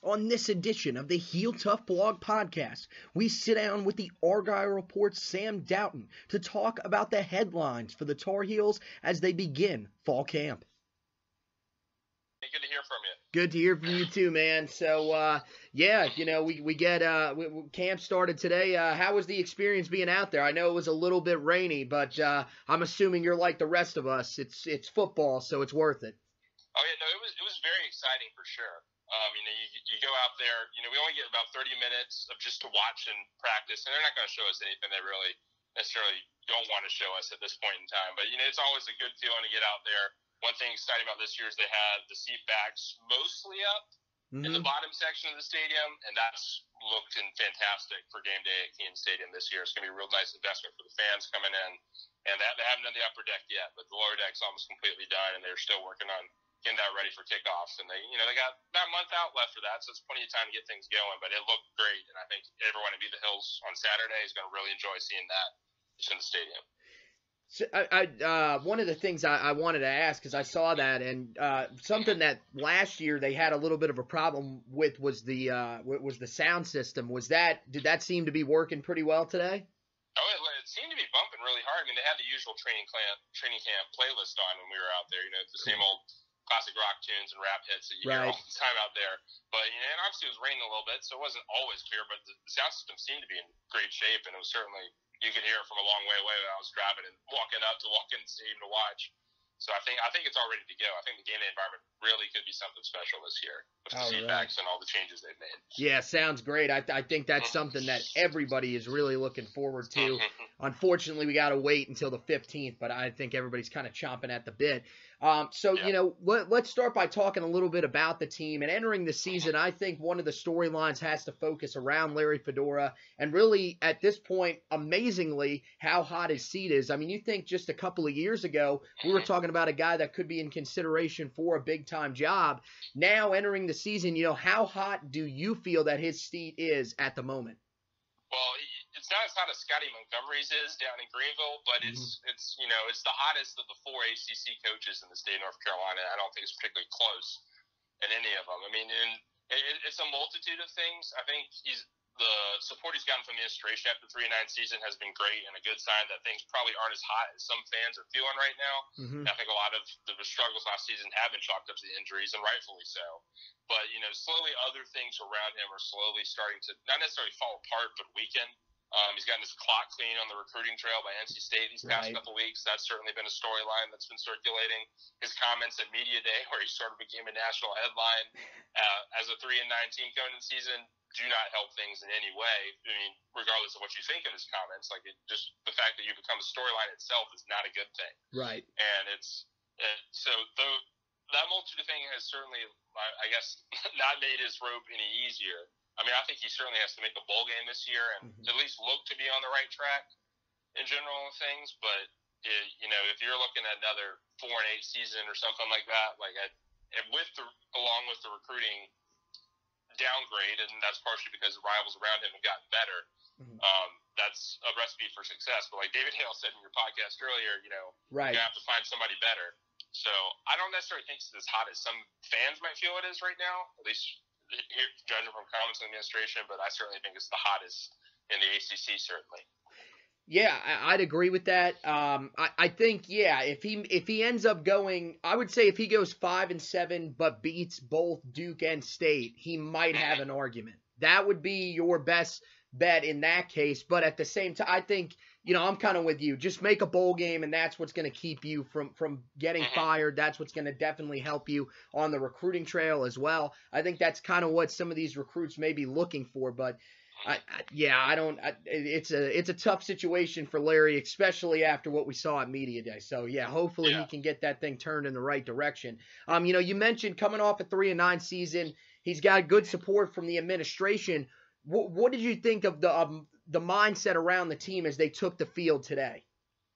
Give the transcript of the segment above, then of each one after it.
On this edition of the Heel Tough Blog Podcast, we sit down with the Argyle Reports Sam Doughton to talk about the headlines for the Tar Heels as they begin fall camp. Good to hear from you. Good to hear from you too, man. So, we get camp started today. How was the experience being out there? I know it was a little bit rainy, but I'm assuming you're like the rest of us. It's football, so it's worth it. Oh yeah, no, it was very exciting for sure. You go out there. We only get about 30 minutes of just to watch and practice, and they're not going to show us anything they really necessarily don't want to show us at this point in time. But it's always a good feeling to get out there. One thing exciting about this year is they had the seat backs mostly up in the bottom section of the stadium, and that's looked fantastic for game day at Keene Stadium this year. It's going to be a real nice investment for the fans coming in, and they haven't done the upper deck yet, but the lower deck's almost completely done, and they're still working on getting that ready for kickoffs. And they got about a month out left for that, so it's plenty of time to get things going. But it looked great, and I think everyone at Be the Hills on Saturday is going to really enjoy seeing that just in the stadium. So one of the things I wanted to ask, because I saw that, and something that last year they had a little bit of a problem with was the sound system. Did that seem to be working pretty well today? Oh, it seemed to be bumping really hard. I mean, they had the usual training camp playlist on when we were out there. The same old classic rock tunes and rap hits that you hear all the time out there. But and obviously it was raining a little bit, so it wasn't always clear. But the sound system seemed to be in great shape, and it was certainly, you could hear it from a long way away when I was driving and walk in the stadium to watch. So I think it's all ready to go. I think the game day environment really could be something special this year with the seatbacks and all the changes they've made. Yeah, sounds great. I think that's something that everybody is really looking forward to. Unfortunately, we got to wait until the 15th, but I think everybody's kind of chomping at the bit. Let's start by talking a little bit about the team. And entering the season, I think one of the storylines has to focus around Larry Fedora, and really, at this point, amazingly, how hot his seat is. I mean, you think just a couple of years ago, we were talking about a guy that could be in consideration for a big-time job. Now, entering the season, how hot do you feel that his seat is at the moment? Well, it's not as hot as Scotty Montgomery's is down in Greenville, but it's the hottest of the 4 ACC coaches in the state of North Carolina. I don't think it's particularly close in any of them. I mean, it's a multitude of things. I think the support he's gotten from the administration after the 3-9 season has been great, and a good sign that things probably aren't as hot as some fans are feeling right now. I think a lot of the struggles last season have been chalked up to the injuries, and rightfully so. But slowly other things around him are slowly starting to not necessarily fall apart, but weaken. He's gotten his clock clean on the recruiting trail by NC State these past couple weeks. That's certainly been a storyline that's been circulating. His comments at Media Day, where he sort of became a national headline as a 3-9 team coming into the season, do not help things in any way. I mean, regardless of what you think of his comments, just the fact that you become a storyline itself is not a good thing. Right. And that multitude thing has certainly, I guess, not made his road any easier. I mean, I think he certainly has to make a bowl game this year and at least look to be on the right track in general of things. But, if you're looking at another 4-8 season or something like that, along with the recruiting downgrade, and that's partially because the rivals around him have gotten better, that's a recipe for success. But like David Hale said in your podcast earlier, you're going to have to find somebody better. So I don't necessarily think it's as hot as some fans might feel it is right now, at least here, judging from comments in the administration, but I certainly think it's the hottest in the ACC, certainly. Yeah, I'd agree with that. I think, if he ends up going, I would say if he goes 5-7 but beats both Duke and State, he might have an argument. That would be your best bet in that case. But at the same time, I think, I'm kind of with you. Just make a bowl game, and that's what's going to keep you from getting fired. That's what's going to definitely help you on the recruiting trail as well. I think that's kind of what some of these recruits may be looking for. But it's a tough situation for Larry, especially after what we saw at Media Day. So hopefully he can get that thing turned in the right direction. You mentioned coming off a 3-9 season, he's got good support from the administration. What did you think of the mindset around the team as they took the field today?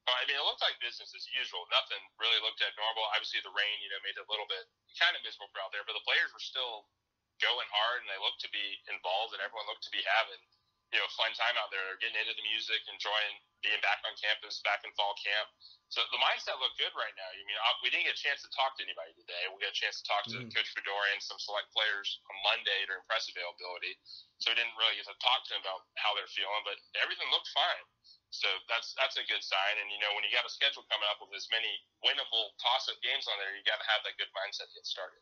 I mean, it looked like business as usual. Nothing really looked at normal. Obviously, the rain, made it a little bit kind of miserable out there, but the players were still going hard, and they looked to be involved, and everyone looked to be having fun time out there. They're getting into the music, enjoying being back on campus, back in fall camp. So the mindset looked good right now. I mean, we didn't get a chance to talk to anybody today. We got a chance to talk to Coach Fedora and some select players on Monday during press availability. So we didn't really get to talk to them about how they're feeling, but everything looked fine. So that's a good sign. And, when you got a schedule coming up with as many winnable toss-up games on there, you got to have that good mindset to get started.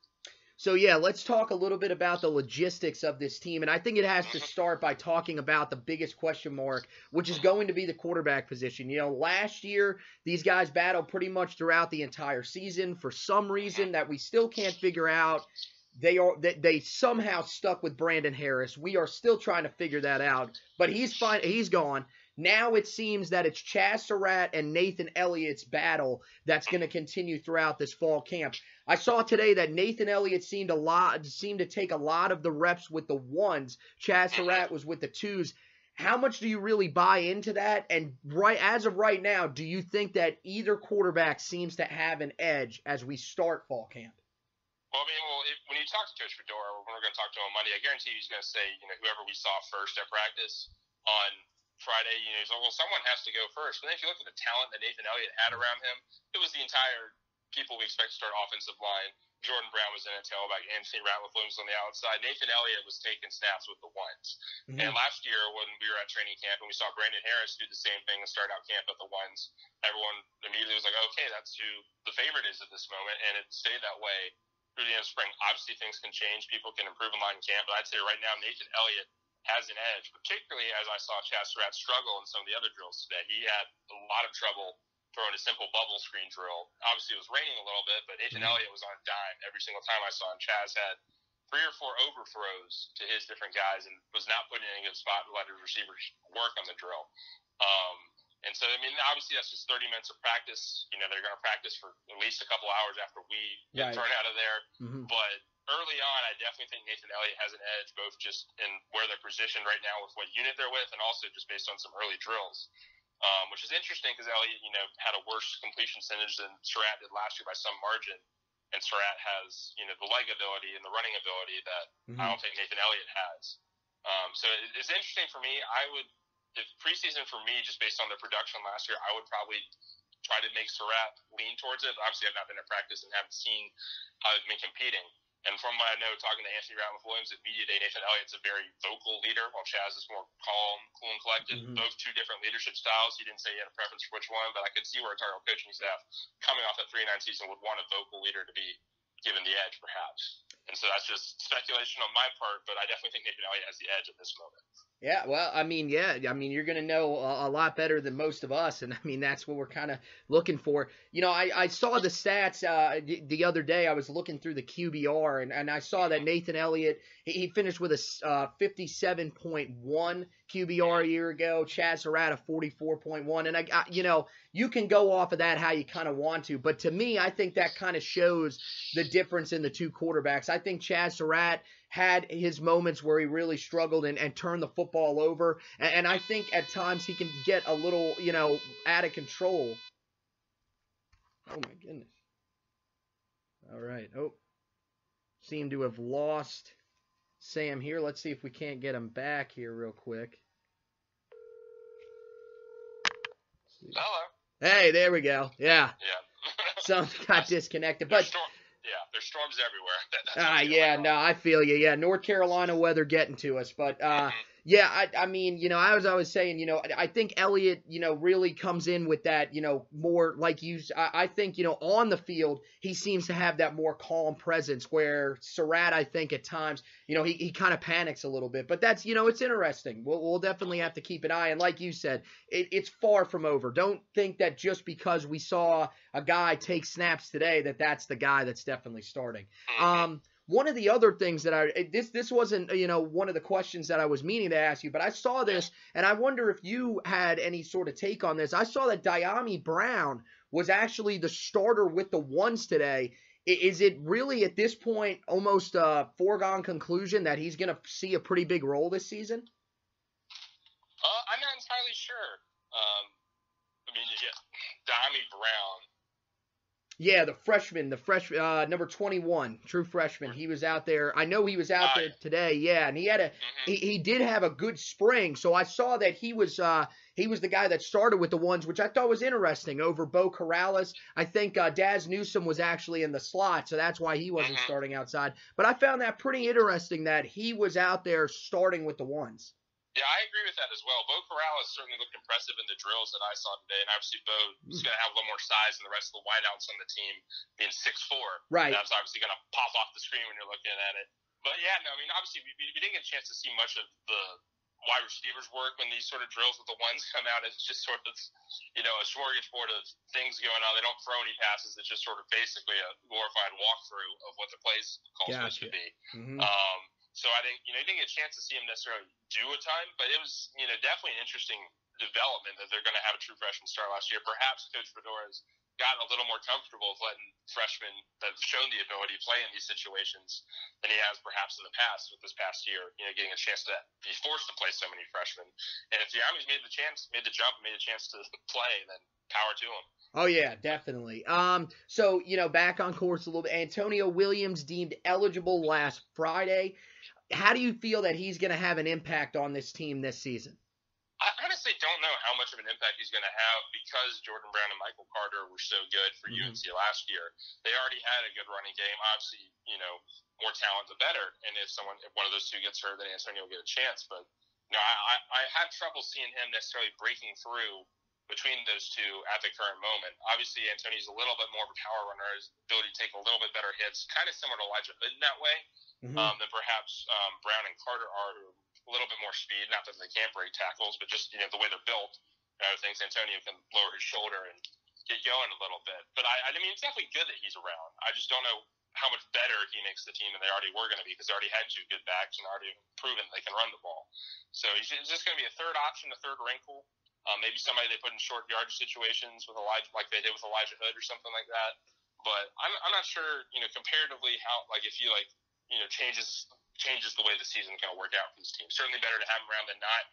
So, yeah, let's talk a little bit about the logistics of this team. And I think it has to start by talking about the biggest question mark, which is going to be the quarterback position. Last year, these guys battled pretty much throughout the entire season. For some reason that we still can't figure out, they somehow stuck with Brandon Harris. We are still trying to figure that out. But he's fine. He's gone. Now it seems that it's Chaz Surratt and Nathan Elliott's battle that's going to continue throughout this fall camp. I saw today that Nathan Elliott seemed to take a lot of the reps with the ones. Chaz Surratt was with the twos. How much do you really buy into that? And as of right now, do you think that either quarterback seems to have an edge as we start fall camp? Well, when you talk to Coach Fedora, when we're going to talk to him on Monday, I guarantee he's going to say, whoever we saw first at practice on Friday, he's like, well, someone has to go first. But then if you look at the talent that Nathan Elliott had around him, it was the entire people we expect to start offensive line. Jordan Brown was in a tailback. Anthony Ratliff-Williams on the outside. Nathan Elliott was taking snaps with the ones. And last year when we were at training camp and we saw Brandon Harris do the same thing and start out camp at the ones, everyone immediately was like, okay, that's who the favorite is at this moment. And it stayed that way through the end of spring. Obviously, things can change. People can improve in line camp. But I'd say right now, Nathan Elliott has an edge, particularly as I saw Chaz Surratt struggle in some of the other drills today. He had a lot of trouble throwing a simple bubble screen drill. Obviously, it was raining a little bit, but Nathan Elliott was on a dime every single time I saw him. Chaz had 3 or 4 overthrows to his different guys and was not putting in a good spot to let his receivers work on the drill. And so, obviously that's just 30 minutes of practice. They're going to practice for at least a couple hours after we get thrown out of there. But early on, I definitely think Nathan Elliott has an edge, both just in where they're positioned right now with what unit they're with, and also just based on some early drills, which is interesting because Elliott, had a worse completion percentage than Surratt did last year by some margin. And Surratt has, the leg ability and the running ability that I don't think Nathan Elliott has. So it's interesting for me. If preseason for me, just based on their production last year, I would probably try to make Surratt lean towards it. But obviously, I've not been at practice and haven't seen how they've been competing. And from what I know, talking to Anthony Ratliff-Williams at Media Day, Nathan Elliott's a very vocal leader, while Chaz is more calm, cool, and collected. Both two different leadership styles. He didn't say he had a preference for which one, but I could see where a Argyle coaching staff, coming off that 3-9 season, would want a vocal leader to be given the edge, perhaps. And so that's just speculation on my part, but I definitely think Nathan Elliott has the edge at this moment. Yeah, well, you're going to know a lot better than most of us, and that's what we're kind of looking for. I saw the stats the other day. I was looking through the QBR, and I saw that Nathan Elliott, he finished with a 57.1 QBR a year ago. Chaz Surratt a 44.1, and you can go off of that how you kind of want to, but to me, I think that kind of shows the difference in the two quarterbacks. I think Chaz Surratt had his moments where he really struggled and turned the football over. And I think at times he can get a little, out of control. Oh, my goodness. All right. Oh, seem to have lost Sam here. Let's see if we can't get him back here real quick. Hello. Hey, there we go. Yeah. Yeah. Something got disconnected. But there's storms everywhere. I feel you. Yeah, North Carolina weather getting to us. But, yeah, I was saying, I think Elliott, really comes in with that, more like I think, on the field, he seems to have that more calm presence where Surratt, I think at times, he kind of panics a little bit. But that's, it's interesting. We'll definitely have to keep an eye. And like you said, it's far from over. Don't think that just because we saw a guy take snaps today that's the guy that's definitely starting. One of the other things that this wasn't, one of the questions that I was meaning to ask you, but I saw this, and I wonder if you had any sort of take on this. I saw that Dyami Brown was actually the starter with the ones today. Is it really, at this point, almost a foregone conclusion that he's going to see a pretty big role this season? I'm not entirely sure. Dyami Brown, Yeah, the freshman, number 21, true freshman. He was out there. I know he was out there today. Yeah, and he did have a good spring. So I saw that he was the guy that started with the ones, which I thought was interesting over Bo Corrales. I think Daz Newsome was actually in the slot, so that's why he wasn't starting outside. But I found that pretty interesting that he was out there starting with the ones. Yeah, I agree with that as well. Bo Corrales certainly looked impressive in the drills that I saw today, and obviously Bo is going to have a little more size than the rest of the wideouts on the team, being 6'4". Right. That's obviously going to pop off the screen when you're looking at it. But yeah, no, I mean, obviously we didn't get a chance to see much of the wide receivers work when these sort of drills with the ones come out. It's just sort of, a smorgasbord of things going on. They don't throw any passes. It's just sort of basically a glorified walkthrough of what the plays call supposed to be. So I think, you didn't get a chance to see him necessarily do a ton, but it was, definitely an interesting development that they're going to have a true freshman start last year. Perhaps Coach Fedora's gotten a little more comfortable with letting freshmen that have shown the ability to play in these situations than he has perhaps in the past with this past year, getting a chance to be forced to play so many freshmen. And if the Army's made the jump, made a chance to play, then power to him. Oh, yeah, definitely. So, back on course a little bit. Antonio Williams deemed eligible last Friday. How do you feel that he's going to have an impact on this team this season? I honestly don't know how much of an impact he's going to have because Jordan Brown and Michael Carter were so good for UNC last year. They already had a good running game. Obviously, more talent the better. And if one of those two gets hurt, then Antonio will get a chance. But I have trouble seeing him necessarily breaking through between those two at the current moment. Obviously, Antonio's a little bit more of a power runner, his ability to take a little bit better hits, kind of similar to Elijah Hood in that way, than perhaps Brown and Carter are, who are a little bit more speed. Not that they can't break tackles, but just the way they're built. I think Antonio can lower his shoulder and get going a little bit. But I mean, it's definitely good that he's around. I just don't know how much better he makes the team than they already were going to be, because they already had two good backs and already proven they can run the ball. So he's just going to be a third option, a third wrinkle. Maybe somebody they put in short yardage situations with Elijah, like they did with Elijah Hood or something like that. But I'm not sure, comparatively how, if he changes the way the season's going to work out for this team. Certainly better to have him around than not,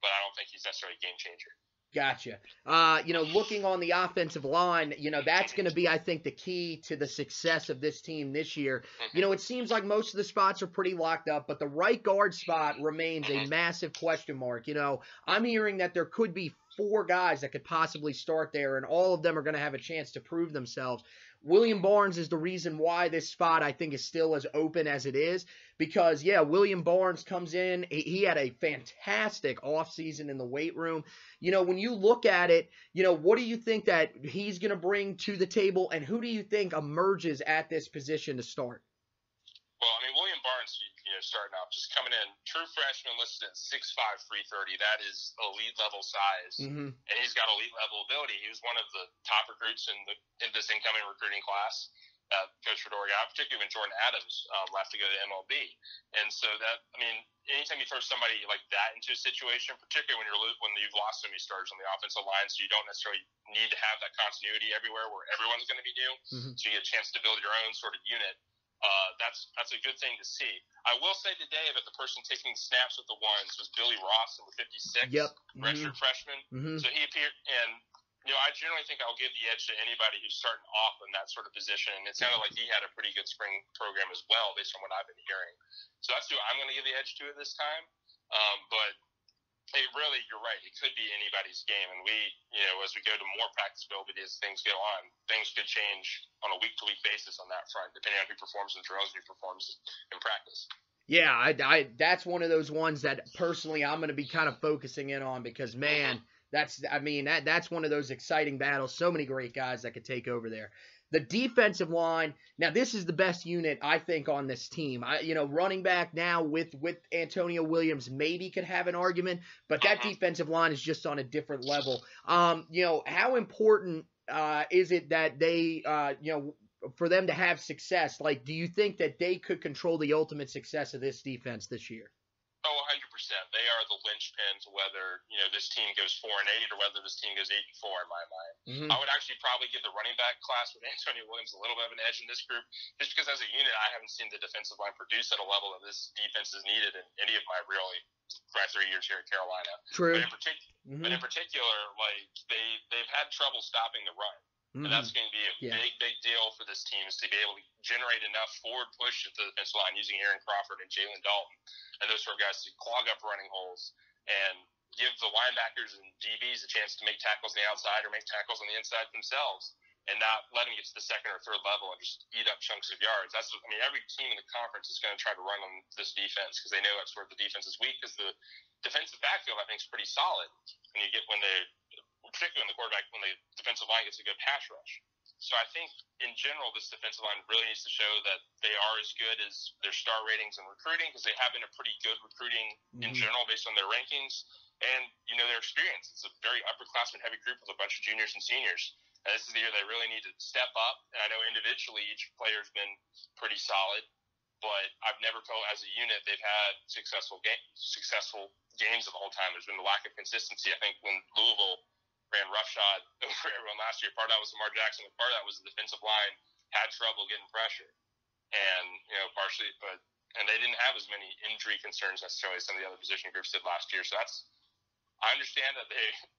but I don't think he's necessarily a game changer. Gotcha. Looking on the offensive line, that's going to be, I think, the key to the success of this team this year. It seems like most of the spots are pretty locked up, but the right guard spot remains a massive question mark. I'm hearing that there could be 4 guys that could possibly start there, and all of them are going to have a chance to prove themselves. William Barnes is the reason why this spot, I think, is still as open as it is, because, William Barnes comes in. He had a fantastic offseason in the weight room. When you look at it, what do you think that he's going to bring to the table, and who do you think emerges at this position to start? Well, I mean, William Barnes, starting off, just coming in, true freshman, listed at 6'5", 330. That is elite level size, and he's got elite level ability. He was one of the top recruits in this incoming recruiting class. Coach Fedora got, particularly when Jordan Adams left to go to MLB. And so anytime you throw somebody like that into a situation, particularly when you've lost so many starters on the offensive line, so you don't necessarily need to have that continuity everywhere where everyone's going to be new, so you get a chance to build your own sort of unit. That's a good thing to see. I will say today that the person taking snaps with the ones was Billy Ross, number 56, redshirt freshman. So he appeared, and I generally think I'll give the edge to anybody who's starting off in that sort of position. And it sounded like he had a pretty good spring program as well, based on what I've been hearing. So that's who I'm going to give the edge to this time. But really, you're right. It could be anybody's game. And we, as we go to more practicability as things go on, things could change on a week-to-week basis on that front, depending on who performs in drills and who performs in practice. Yeah, I that's one of those ones that personally I'm going to be kind of focusing in on, because, man, that's one of those exciting battles. So many great guys that could take over there. The defensive line, now this is the best unit, I think, on this team. Running back now with Antonio Williams maybe could have an argument, but that defensive line is just on a different level. How important is it that they, for them to have success? Like, do you think that they could control the ultimate success of this defense this year? Oh, 100%. They are the linchpin to whether, this team goes 4-8 or whether this team goes 8-4 in my mind. I would actually probably give the running back class with Antonio Williams a little bit of an edge in this group, just because as a unit, I haven't seen the defensive line produce at a level that this defense is needed in any of my 3 years here at Carolina. True. But in particular, they've had trouble stopping the run. And that's going to be a big deal for this team, is to be able to generate enough forward push at the defensive line using Aaron Crawford and Jalen Dalton and those sort of guys to clog up running holes and give the linebackers and DBs a chance to make tackles on the outside or make tackles on the inside themselves, and not let them get to the second or third level and just eat up chunks of yards. Every team in the conference is going to try to run on this defense because they know that's where the defense is weak, because the defensive backfield, I think, is pretty solid particularly when the defensive line gets a good pass rush. So I think, in general, this defensive line really needs to show that they are as good as their star ratings and recruiting, because they have been a pretty good recruiting in general based on their rankings and, their experience. It's a very upperclassman-heavy group with a bunch of juniors and seniors. And this is the year they really need to step up. And I know individually each player's been pretty solid, but I've never felt as a unit they've had successful games the whole time. There's been a lack of consistency. I think when Louisville ran roughshod over everyone last year, part of that was Lamar Jackson, but part of that was the defensive line had trouble getting pressure. And, partially, and they didn't have as many injury concerns necessarily as some of the other position groups did last year. So I understand that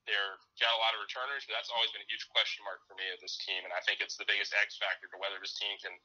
they're got a lot of returners, but that's always been a huge question mark for me of this team. And I think it's the biggest X factor to whether this team can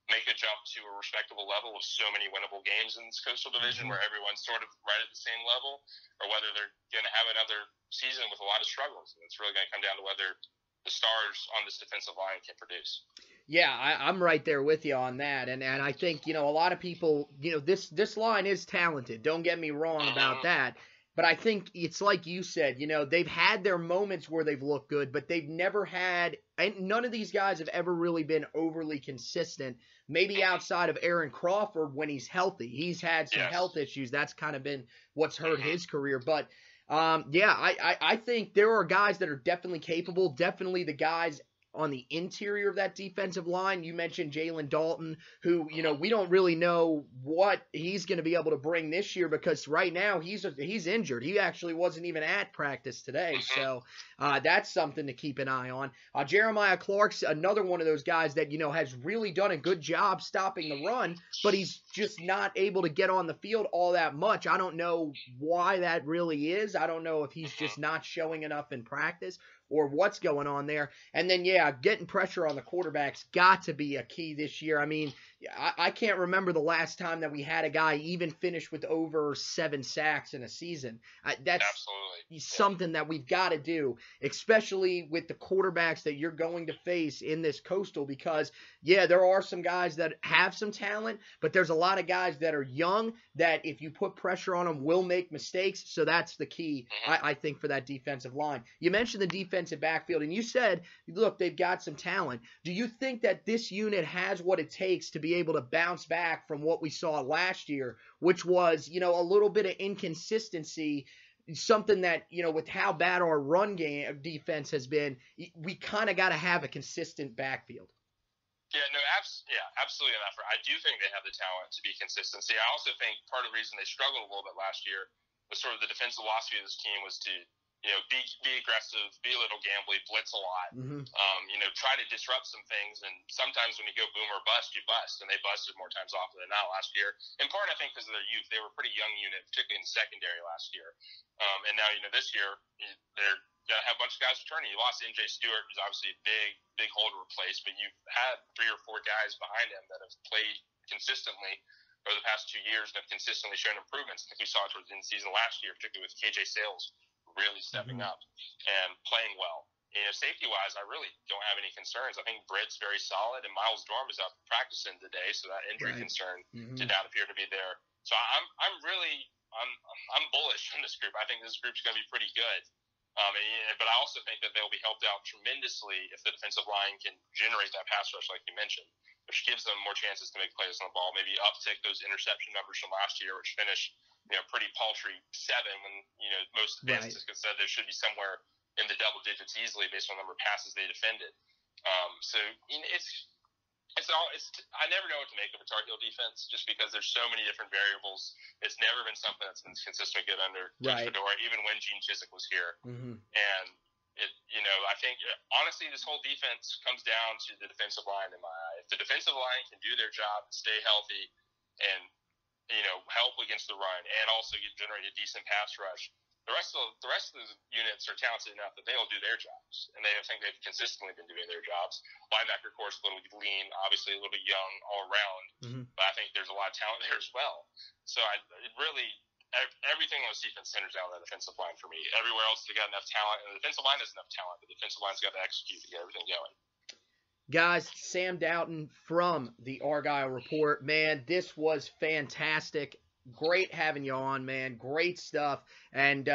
make a jump to a respectable level with so many winnable games in this Coastal Division where everyone's sort of right at the same level, or whether they're going to have another season with a lot of struggles. And it's really going to come down to whether the stars on this defensive line can produce. Yeah, I'm right there with you on that. And I think, a lot of people, this line is talented. Don't get me wrong about that. But I think it's like you said, they've had their moments where they've looked good, but they've never had, and none of these guys have ever really been overly consistent. Maybe outside of Aaron Crawford when he's healthy. He's had some health issues. That's kind of been what's hurt his career. But, I think there are guys that are definitely capable, definitely the guys on the interior of that defensive line. You mentioned Jalen Dalton, who, we don't really know what he's going to be able to bring this year, because right now he's injured. He actually wasn't even at practice today. So that's something to keep an eye on. Jeremiah Clark's another one of those guys that, has really done a good job stopping the run, but he's just not able to get on the field all that much. I don't know why that really is. I don't know if he's just not showing enough in practice or what's going on there. And then, getting pressure on the quarterback's got to be a key this year. I mean, I can't remember the last time that we had a guy even finish with over 7 sacks in a season. That's absolutely something that we've got to do, especially with the quarterbacks that you're going to face in this Coastal, because, there are some guys that have some talent, but there's a lot of guys that are young that if you put pressure on them will make mistakes. So that's the key, I think, for that defensive line. You mentioned the defensive backfield, and you said, look, they've got some talent. Do you think that this unit has what it takes to be able to bounce back from what we saw last year, which was, a little bit of inconsistency, something that, with how bad our run game defense has been, we kind of got to have a consistent backfield? Absolutely enough. I do think they have the talent to be consistency. I also think part of the reason they struggled a little bit last year was sort of the defensive philosophy of this team was to, be aggressive, be a little gambly, blitz a lot, try to disrupt some things. And sometimes when you go boom or bust, you bust. And they busted more times often than not last year. In part, I think, because of their youth. They were a pretty young unit, particularly in the secondary last year. And now, this year, they're going to have a bunch of guys returning. You lost MJ Stewart, who's obviously a big hole to replace, but you've had 3 or 4 guys behind him that have played consistently over the past 2 years and have consistently shown improvements. I think we saw it towards the end of the season last year, particularly with KJ Sales really stepping up and playing well. Safety-wise, I really don't have any concerns. I think Britt's very solid, and Miles Dorm is out practicing today, so that injury concern did not appear to be there. So I'm bullish on this group. I think this group's going to be pretty good. But I also think that they'll be helped out tremendously if the defensive line can generate that pass rush, like you mentioned, which gives them more chances to make plays on the ball, maybe uptick those interception numbers from last year, which finished pretty paltry 7 when most advanced said there should be somewhere in the double digits easily based on the number of passes they defended. So I never know what to make of a Tar Heel defense just because there's so many different variables. It's never been something that's been consistently good under Fedora, even when Gene Chizik was here. And I think honestly this whole defense comes down to the defensive line in my eye. If the defensive line can do their job, stay healthy, and help against the run, and also generate a decent pass rush, the rest of the units are talented enough that they'll do their jobs, and I think they've consistently been doing their jobs. Linebacker, of course, a little bit lean, obviously a little bit young all around, but I think there's a lot of talent there as well. So everything on the defense centers down on the defensive line for me. Everywhere else, they got enough talent, and the defensive line has enough talent. The defensive line's got to execute to get everything going. Guys, Sam Doughton from the Argyle Report. Man, this was fantastic. Great having you on, man. Great stuff. And,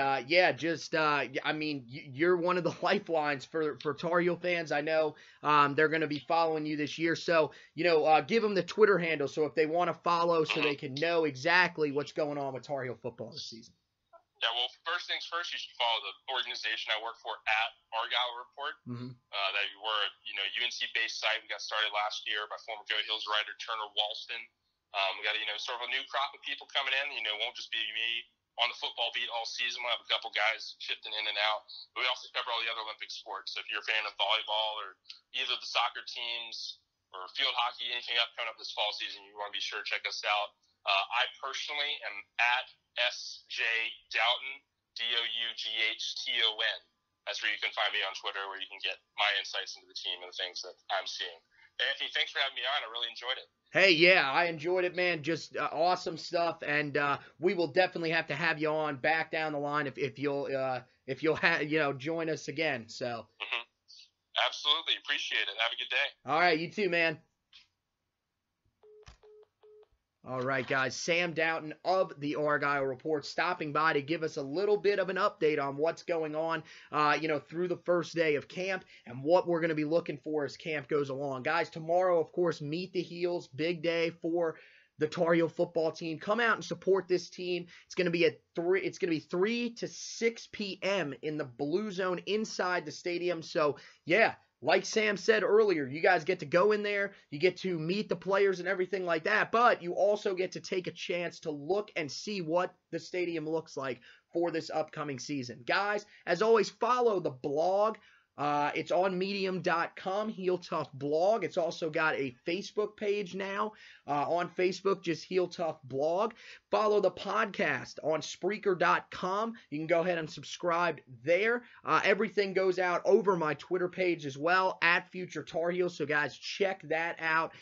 you're one of the lifelines for Tar Heel fans. I know they're going to be following you this year. So, give them the Twitter handle so if they want to follow so they can know exactly what's going on with Tar Heel football this season. Yeah, well, first things first, you should follow the organization I work for at Argyle Report. That we're a UNC-based site. We got started last year by former Go Hills writer Turner Walston. We got sort of a new crop of people coming in. It won't just be me on the football beat all season. We'll have a couple guys shifting in and out. But we also cover all the other Olympic sports. So if you're a fan of volleyball or either the soccer teams or field hockey, anything coming up this fall season, you want to be sure to check us out. I personally am at SJ Doughton, DOUGHTON. That's where you can find me on Twitter, where you can get my insights into the team and the things that I'm seeing. Anthony, thanks for having me on. I really enjoyed it. Hey, yeah, I enjoyed it, man. Just awesome stuff, and we will definitely have to have you on back down the line if you'll join us again. So. Absolutely, appreciate it. Have a good day. All right, you too, man. All right, guys, Sam Doughton of the Argyle Report stopping by to give us a little bit of an update on what's going on, through the first day of camp and what we're going to be looking for as camp goes along. Guys, tomorrow, of course, Meet the Heels, big day for the Tar Heel football team. Come out and support this team. It's going to be 3 to 6 p.m. in the Blue Zone inside the stadium. So, yeah. Like Sam said earlier, you guys get to go in there, you get to meet the players and everything like that, but you also get to take a chance to look and see what the stadium looks like for this upcoming season. Guys, as always, follow the blog. It's on medium.com, Heel Tough Blog. It's also got a Facebook page now. On Facebook, just Heel Tough Blog. Follow the podcast on Spreaker.com. You can go ahead and subscribe there. Everything goes out over my Twitter page as well, at Future Tar Heels. So, guys, check that out.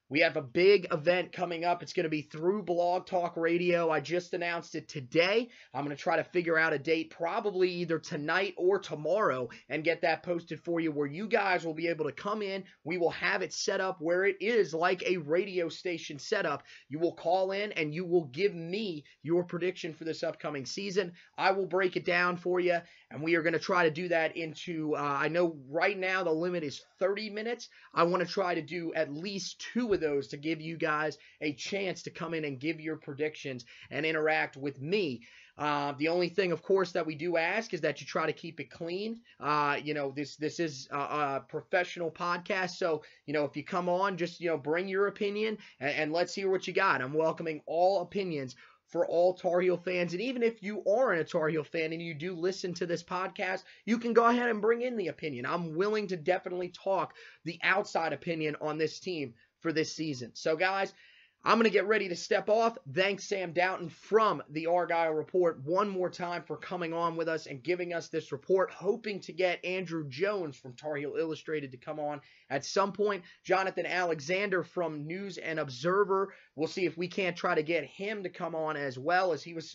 We have a big event coming up. It's going to be through Blog Talk Radio. I just announced it today. I'm going to try to figure out a date probably either tonight or tomorrow and get that posted for you where you guys will be able to come in. We will have it set up where it is like a radio station setup. You will call in and you will give me your prediction for this upcoming season. I will break it down for you, and we are going to try to do that into, I know right now the limit is 30 minutes. I want to try to do at least 2 of those to give you guys a chance to come in and give your predictions and interact with me. The only thing, of course, that we do ask is that you try to keep it clean. This is a professional podcast, so, if you come on, just, bring your opinion and let's hear what you got. I'm welcoming all opinions for all Tar Heel fans. And even if you aren't a Tar Heel fan and you do listen to this podcast, you can go ahead and bring in the opinion. I'm willing to definitely talk the outside opinion on this team for this season. So, guys, I'm going to get ready to step off. Thanks, Sam Doughton from the Argyle Report, one more time for coming on with us and giving us this report. Hoping to get Andrew Jones from Tar Heel Illustrated to come on at some point. Jonathan Alexander from News and Observer. We'll see if we can't try to get him to come on as well, as he was,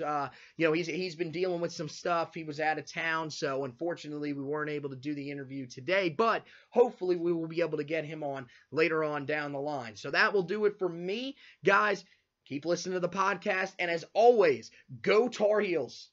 he's been dealing with some stuff. He was out of town, so unfortunately we weren't able to do the interview today, but hopefully we will be able to get him on later on down the line. So that will do it for me. Guys, keep listening to the podcast, and as always, go Tar Heels.